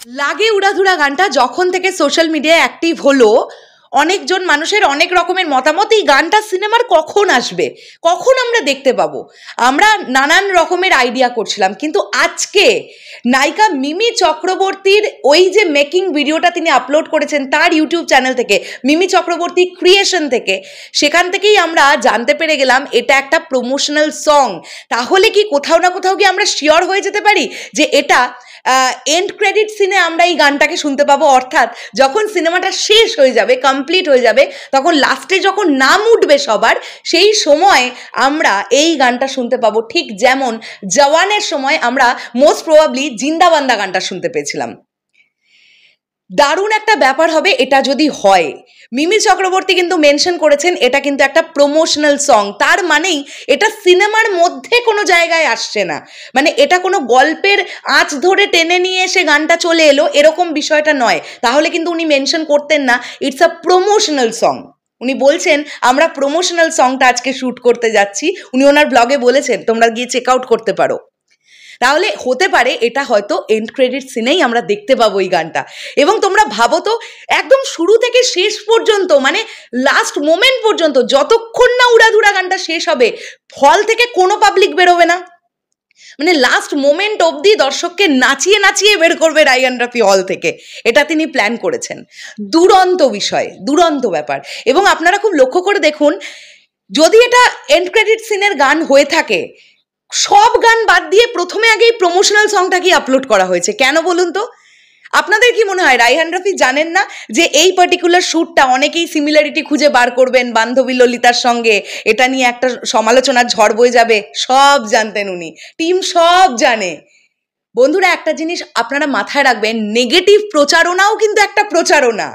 লাগে উড়াধুরা গানটা যখন থেকে সোশ্যাল মিডিয়ায় অ্যাক্টিভ হলো, অনেকজন মানুষের অনেক রকমের মতামত এই গানটা সিনেমার কখন আসবে, কখন আমরা দেখতে পাবো, আমরা নানান রকমের আইডিয়া করছিলাম। কিন্তু আজকে নায়িকা মিমি চক্রবর্তীর ওই যে মেকিং ভিডিওটা তিনি আপলোড করেছেন তার ইউটিউব চ্যানেল থেকে, মিমি চক্রবর্তী ক্রিয়েশন থেকে, সেখান থেকেই আমরা জানতে পেরে গেলাম এটা একটা প্রমোশনাল সং। তাহলে কি কোথাও না কোথাও কি আমরা শিওর হয়ে যেতে পারি যে এটা এন্ড ক্রেডিট সিনে আমরা এই গানটাকে শুনতে পাবো? অর্থাৎ যখন সিনেমাটা শেষ হয়ে যাবে, কমপ্লিট হয়ে যাবে, তখন লাস্টে যখন নাম উঠবে সবার, সেই সময় আমরা এই গানটা শুনতে পাবো, ঠিক যেমন জওয়ানের সময় আমরা মোস্ট প্রবাবলি জিন্দাবান্দা গানটা শুনতে পেয়েছিলাম। দারুণ একটা ব্যাপার হবে এটা যদি হয়। মিমি চক্রবর্তী কিন্তু মেনশন করেছেন এটা কিন্তু একটা প্রমোশনাল সং, তার মানেই এটা সিনেমার মধ্যে কোনো জায়গায় আসছে না, মানে এটা কোনো গল্পের আঁচ ধরে টেনে নিয়ে এসে গানটা চলে এলো এরকম বিষয়টা নয়। তাহলে কিন্তু উনি মেনশন করতেন না ইটস আ প্রমোশনাল সং। উনি বলছেন আমরা প্রমোশনাল সংটা আজকে শ্যুট করতে যাচ্ছি, উনি ওনার ব্লগে বলেছেন, তোমরা গিয়ে চেক আউট করতে পারো। তাহলে হতে পারে এটা হয়তো এন্ড ক্রেডিট সিনেই আমরা দেখতে পাবো এই গানটা। এবং তোমরা ভাবো তো, একদম শুরু থেকে শেষ পর্যন্ত, মানে লাস্ট মোমেন্ট পর্যন্ত, যতক্ষণ না উড়াধুরা গানটা শেষ হবে, হল থেকে কোনো পাবলিক বেরোবে না, মানে লাস্ট মোমেন্ট অবধি দর্শককে নাচিয়ে নাচিয়ে বের করবে রায়হান রাফি হল থেকে, এটা তিনি প্ল্যান করেছেন। দুরন্ত বিষয়, দুরন্ত ব্যাপার। এবং আপনারা খুব লক্ষ্য করে দেখুন, যদি এটা এন্ড ক্রেডিট সিনের গান হয়ে থাকে, সব গান বাদ দিয়ে প্রথমে আগেই প্রমোশনাল সংটাকে আপলোড করা হয়েছে কেন বলুন তো? আপনাদের কি মনে হয় রায়হান রাফি জানেন না যে এই পার্টিকুলার শ্যুটটা অনেকেই সিমিলারিটি খুঁজে বার করবেন বান্ধবী ললিতার সঙ্গে, এটা নিয়ে একটা সমালোচনার ঝড় বয়ে যাবে? সব জানতেন উনি, টিম সব জানে। বন্ধুরা, একটা জিনিস আপনারা মাথায় রাখবেন, নেগেটিভ প্রচারণাও কিন্তু একটা প্রচারণা।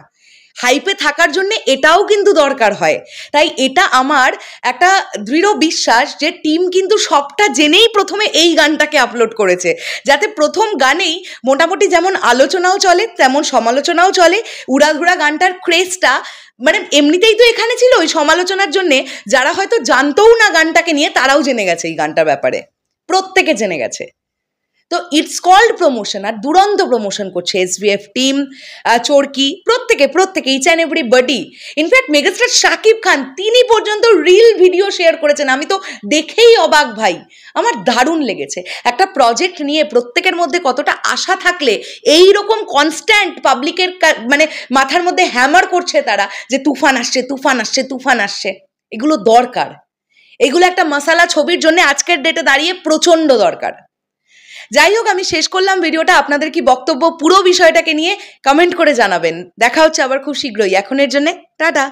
হাইপে থাকার জন্য এটাও কিন্তু দরকার হয়। তাই এটা আমার একটা দৃঢ় বিশ্বাস যে টিম কিন্তু সবটা জেনেই প্রথমে এই গানটাকে আপলোড করেছে, যাতে প্রথম গানেই মোটামুটি যেমন আলোচনাও চলে তেমন সমালোচনাও চলে। উড়াধুরা গানটার ক্রেজটা মানে এমনিতেই তো এখানে ছিল ওই সমালোচনার জন্যে, যারা হয়তো জানতোও না গানটাকে নিয়ে তারাও জেনে গেছে এই গানটার ব্যাপারে, প্রত্যেকে জেনে গেছে। তো ইটস কল্ড প্রমোশন, আর দুরন্ত প্রমোশন করছে এসবিএফ টিম, চরকি, প্রত্যেকে each and everybody. In fact megastar Shakib Khan তিনি পর্যন্ত রিল ভিডিও শেয়ার করেছেন, আমি তো দেখেই অবাক ভাই, আমার দারুণ লেগেছে। একটা প্রজেক্ট নিয়ে প্রত্যেকের মধ্যে কতটা আশা থাকলে এই রকম কনস্ট্যান্ট পাবলিকের মানে মাথার মধ্যে হ্যামার করছে তারা যে তুফান আসছে তুফান আসছে তুফান আসছে, এগুলো দরকার, এগুলো একটা মশালা ছবির জন্য আজকের ডেটে দাঁড়িয়ে প্রচণ্ড দরকার। যাই হোক, আমি শেষ করলাম ভিডিওটা। আপনাদের কি বক্তব্য পুরো বিষয়টাকে নিয়ে কমেন্ট করে জানাবেন। দেখা হচ্ছে আবার খুব শীঘ্রই। এখনের জন্য টাটা।